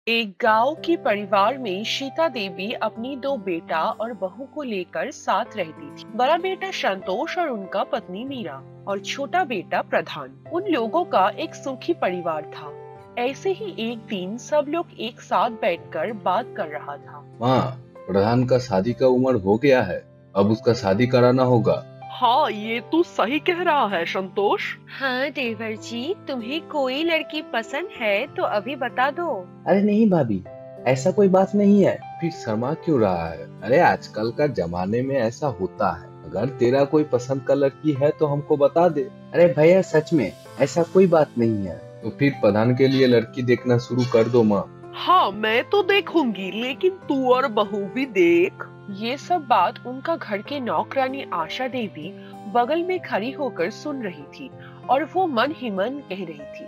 एक गांव के परिवार में सीता देवी अपनी दो बेटा और बहू को लेकर साथ रहती थी। बड़ा बेटा संतोष और उनका पत्नी मीरा और छोटा बेटा प्रधान। उन लोगों का एक सुखी परिवार था। ऐसे ही एक दिन सब लोग एक साथ बैठकर बात कर रहा था। माँ, प्रधान का शादी का उम्र हो गया है। अब उसका शादी कराना होगा। हाँ, ये तू सही कह रहा है संतोष। हाँ देवर जी, तुम्हें कोई लड़की पसंद है तो अभी बता दो। अरे नहीं भाभी, ऐसा कोई बात नहीं है। फिर शर्मा क्यों रहा है? अरे आजकल का जमाने में ऐसा होता है। अगर तेरा कोई पसंद का लड़की है तो हमको बता दे। अरे भैया सच में ऐसा कोई बात नहीं है। तो फिर प्रधान के लिए लड़की देखना शुरू कर दो माँ। हाँ, मैं तो देखूंगी, लेकिन तू और बहू भी देख। ये सब बात उनका घर के नौकरानी आशा देवी बगल में खड़ी होकर सुन रही थी और वो मन ही मन कह रही थी,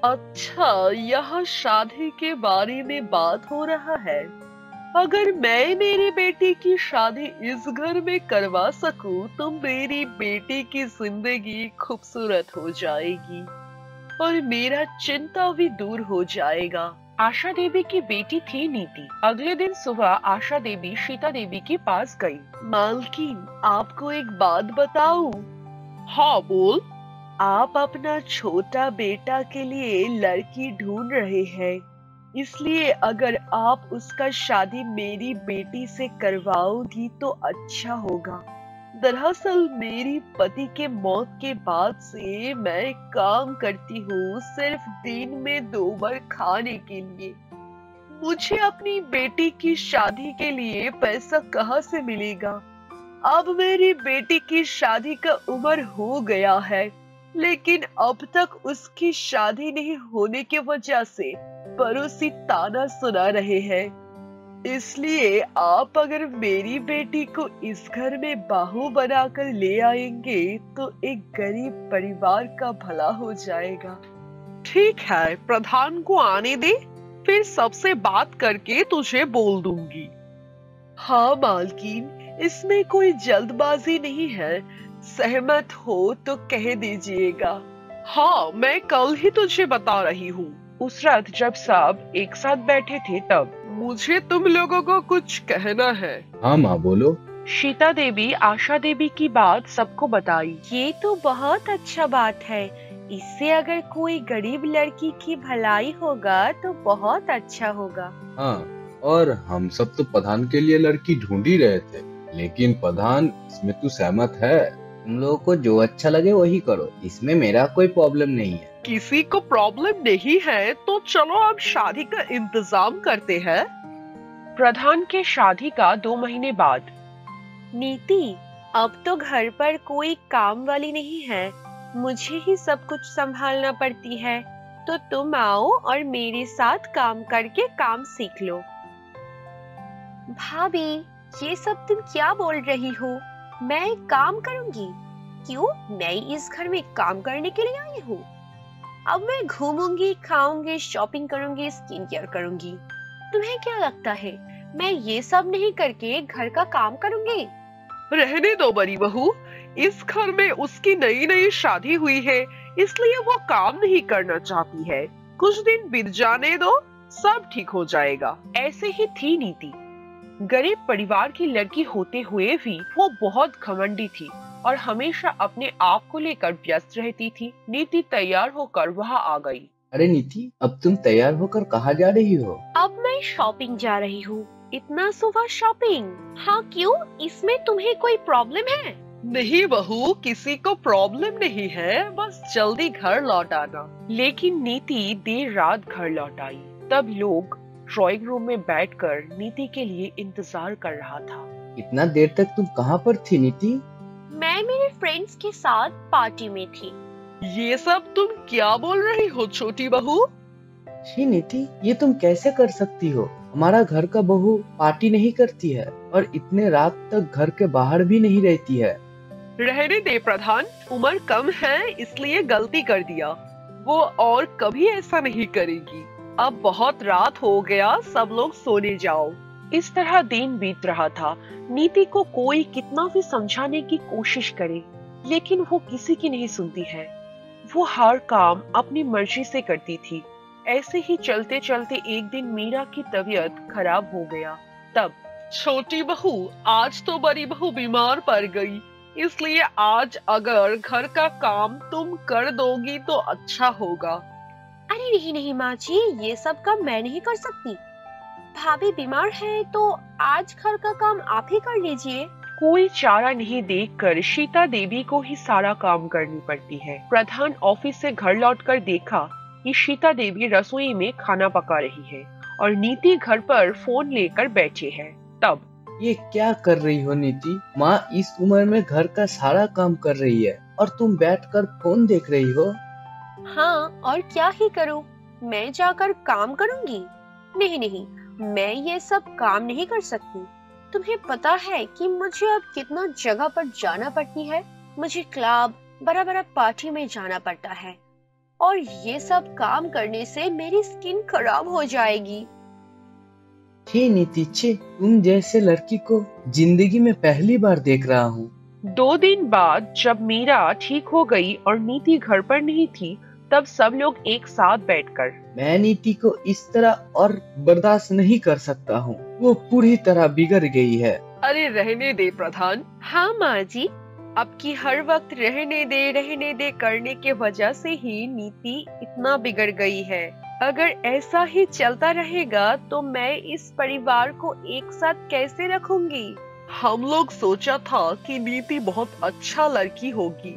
अच्छा, यहाँ शादी के बारे में बात हो रहा है। अगर मैं मेरी बेटी की शादी इस घर में करवा सकूं तो मेरी बेटी की जिंदगी खूबसूरत हो जाएगी और मेरा चिंता भी दूर हो जाएगा। आशा देवी की बेटी थी नीति। अगले दिन सुबह आशा देवी सीता देवी के पास गई। मालकिन, आपको एक बात बताऊं? हाँ, बोल। आप अपना छोटा बेटा के लिए लड़की ढूंढ रहे हैं, इसलिए अगर आप उसका शादी मेरी बेटी से करवाओगी तो अच्छा होगा। दरअसल मेरी पति के मौत के बाद से मैं काम करती हूँ सिर्फ दिन में 2 बार खाने के लिए। मुझे अपनी बेटी की शादी के लिए पैसा कहाँ से मिलेगा? अब मेरी बेटी की शादी का उम्र हो गया है, लेकिन अब तक उसकी शादी नहीं होने की वजह से पड़ोसी ताना सुना रहे हैं। इसलिए आप अगर मेरी बेटी को इस घर में बहू बनाकर ले आएंगे तो एक गरीब परिवार का भला हो जाएगा। ठीक है, प्रधान को आने दे, फिर सबसे बात करके तुझे बोल दूंगी। हाँ मालकिन, इसमें कोई जल्दबाजी नहीं है। सहमत हो तो कह दीजिएगा। हाँ, मैं कल ही तुझे बता रही हूँ। उस रात जब सब एक साथ बैठे थे तब मुझे तुम लोगों को कुछ कहना है। हाँ माँ, बोलो। सीता देवी आशा देवी की बात सबको बताई। ये तो बहुत अच्छा बात है। इससे अगर कोई गरीब लड़की की भलाई होगा तो बहुत अच्छा होगा। हाँ, और हम सब तो प्रधान के लिए लड़की ढूंढ ही रहे थे, लेकिन प्रधान, इसमें तू सहमत है? तुम लोगों को जो अच्छा लगे वही करो, इसमें मेरा कोई प्रॉब्लम नहीं है। किसी को प्रॉब्लम नहीं है तो चलो अब शादी का इंतजाम करते हैं। प्रधान के शादी का 2 महीने बाद। नीति, अब तो घर पर कोई काम वाली नहीं है, मुझे ही सब कुछ संभालना पड़ती है, तो तुम आओ और मेरे साथ काम करके काम सीख लो। भाभी, ये सब तुम क्या बोल रही हो? मैं काम करूंगी? क्यों? मैं इस घर में काम करने के लिए आई हूँ। अब मैं घूमूंगी, खाऊंगी, शॉपिंग करूंगी, स्किन केयर करूंगी। तुम्हें क्या लगता है मैं ये सब नहीं करके घर का काम करूंगी? रहने दो बड़ी बहू, इस घर में उसकी नई नई शादी हुई है, इसलिए वो काम नहीं करना चाहती है। कुछ दिन बीत जाने दो, सब ठीक हो जाएगा। ऐसे ही थी नीति। गरीब परिवार की लड़की होते हुए भी वो बहुत घमंडी थी और हमेशा अपने आप को लेकर व्यस्त रहती थी। नीति तैयार होकर वहाँ आ गई। अरे नीति, अब तुम तैयार होकर कहाँ जा रही हो? अब मैं शॉपिंग जा रही हूँ। इतना सुबह शॉपिंग? हाँ, क्यों? इसमें तुम्हें कोई प्रॉब्लम है? नहीं बहू, किसी को प्रॉब्लम नहीं है, बस जल्दी घर लौट आना। लेकिन नीति देर रात घर लौट आई। तब लोग ड्राइंग रूम में बैठकर नीति के लिए इंतजार कर रहा था। इतना देर तक तुम कहाँ पर थी नीति? मैं मेरे फ्रेंड्स के साथ पार्टी में थी। ये सब तुम क्या बोल रही हो छोटी बहू? छी नीति, ये तुम कैसे कर सकती हो? हमारा घर का बहू पार्टी नहीं करती है और इतने रात तक घर के बाहर भी नहीं रहती है। रहने दे प्रधान, उम्र कम है इसलिए गलती कर दिया। वो और कभी ऐसा नहीं करेगी। अब बहुत रात हो गया, सब लोग सोने जाओ। इस तरह दिन बीत रहा था। नीति को कोई कितना भी समझाने की कोशिश करे, लेकिन वो किसी की नहीं सुनती है। वो हर काम अपनी मर्जी से करती थी। ऐसे ही चलते चलते एक दिन मीरा की तबीयत खराब हो गया। तब छोटी बहू, आज तो बड़ी बहू बीमार पड़ गई, इसलिए आज अगर घर का काम तुम कर दोगी तो अच्छा होगा। अरे नहीं नहीं माँ जी, ये सब काम मैं नहीं कर सकती। भाभी बीमार है तो आज घर का काम आप ही कर लीजिए। कोई चारा नहीं देखकर सीता देवी को ही सारा काम करनी पड़ती है। प्रधान ऑफिस से घर लौटकर देखा कि सीता देवी रसोई में खाना पका रही है और नीति घर पर फोन लेकर बैठे हैं। तब ये क्या कर रही हो नीति? माँ इस उम्र में घर का सारा काम कर रही है और तुम बैठकर फोन देख रही हो। हाँ, और क्या ही करूँ, मैं जाकर काम करूँगी? नहीं नहीं, मैं ये सब काम नहीं कर सकती। तुम्हें पता है कि मुझे अब कितना जगह पर जाना पड़ती है। मुझे क्लब, बड़ा बड़ा पार्टी में जाना पड़ता है और ये सब काम करने से मेरी स्किन खराब हो जाएगी। छी नीति छी, तुम जैसे लड़की को जिंदगी में पहली बार देख रहा हूँ। 2 दिन बाद जब मीरा ठीक हो गई और नीति घर पर नहीं थी, तब सब लोग एक साथ बैठकर, मैं नीति को इस तरह और बर्दाश्त नहीं कर सकता हूँ, वो पूरी तरह बिगड़ गई है। अरे रहने दे प्रधान। हाँ माँ जी, अब की हर वक्त रहने दे करने के वजह से ही नीति इतना बिगड़ गई है। अगर ऐसा ही चलता रहेगा तो मैं इस परिवार को एक साथ कैसे रखूंगी? हम लोग सोचा था कि नीति बहुत अच्छा लड़की होगी,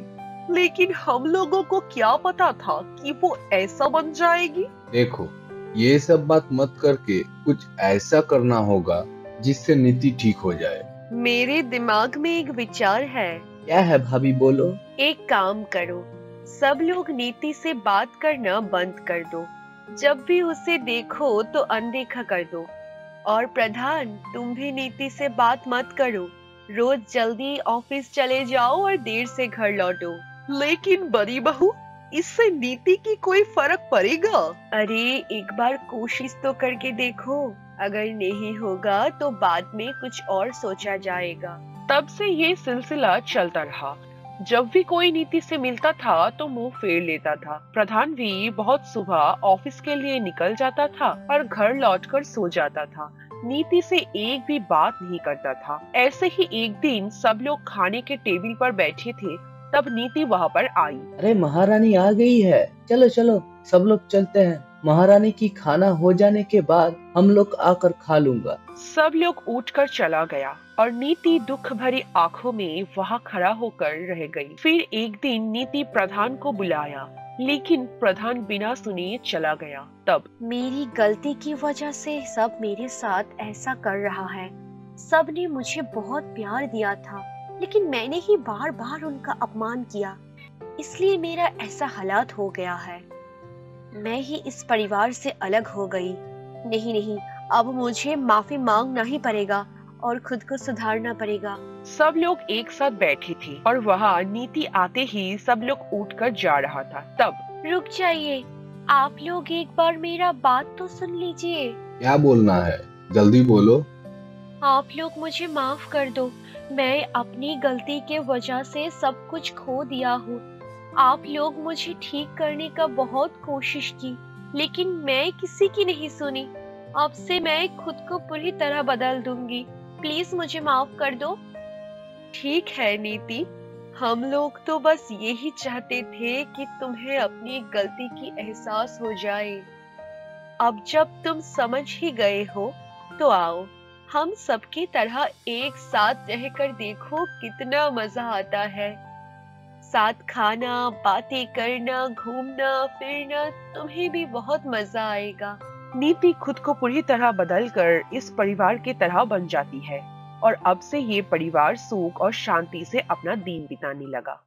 लेकिन हम लोगों को क्या पता था कि वो ऐसा बन जाएगी। देखो, ये सब बात मत करके कुछ ऐसा करना होगा जिससे नीति ठीक हो जाए। मेरे दिमाग में एक विचार है। क्या है भाभी, बोलो। एक काम करो, सब लोग नीति से बात करना बंद कर दो। जब भी उसे देखो तो अनदेखा कर दो। और प्रधान, तुम भी नीति से बात मत करो। रोज जल्दी ऑफिस चले जाओ और देर से घर लौटो। लेकिन बड़ी बहू, इससे नीति की कोई फर्क पड़ेगा? अरे एक बार कोशिश तो करके देखो, अगर नहीं होगा तो बाद में कुछ और सोचा जाएगा। तब से ये सिलसिला चलता रहा। जब भी कोई नीति से मिलता था तो मुंह फेर लेता था। प्रधान भी बहुत सुबह ऑफिस के लिए निकल जाता था और घर लौटकर सो जाता था। नीति से एक भी बात नहीं करता था। ऐसे ही एक दिन सब लोग खाने के टेबल पर बैठे थे, तब नीति वहाँ पर आई। अरे महारानी आ गई है, चलो चलो सब लोग चलते हैं। महारानी की खाना हो जाने के बाद हम लोग आकर खा लूंगा। सब लोग उठकर चला गया और नीति दुख भरी आंखों में वहाँ खड़ा होकर रह गई। फिर एक दिन नीति प्रधान को बुलाया, लेकिन प्रधान बिना सुने चला गया। तब मेरी गलती की वजह से सब मेरे साथ ऐसा कर रहा है। सब ने मुझे बहुत प्यार दिया था, लेकिन मैंने ही बार बार उनका अपमान किया, इसलिए मेरा ऐसा हालात हो गया है। मैं ही इस परिवार से अलग हो गई। नहीं नहीं, अब मुझे माफी मांगना ही पड़ेगा और खुद को सुधारना पड़ेगा। सब लोग एक साथ बैठे थे और वहाँ नीति आते ही सब लोग उठकर जा रहा था। तब रुक जाइए, आप लोग एक बार मेरा बात तो सुन लीजिए। क्या बोलना है, जल्दी बोलो। आप लोग मुझे माफ कर दो। मैं अपनी गलती के वजह से सब कुछ खो दिया हूँ। आप लोग मुझे ठीक करने का बहुत कोशिश की, लेकिन मैं किसी की नहीं सुनी। अब से मैं खुद को पूरी तरह बदल दूंगी। प्लीज मुझे माफ कर दो। ठीक है नीति, हम लोग तो बस यही चाहते थे कि तुम्हें अपनी गलती की एहसास हो जाए। अब जब तुम समझ ही गए हो तो आओ, हम सबकी तरह एक साथ रहकर देखो कितना मजा आता है। साथ खाना, बातें करना, घूमना फिरना, तुम्हें भी बहुत मजा आएगा। नीति खुद को पूरी तरह बदलकर इस परिवार की तरह बन जाती है और अब से ये परिवार सुख और शांति से अपना दिन बिताने लगा।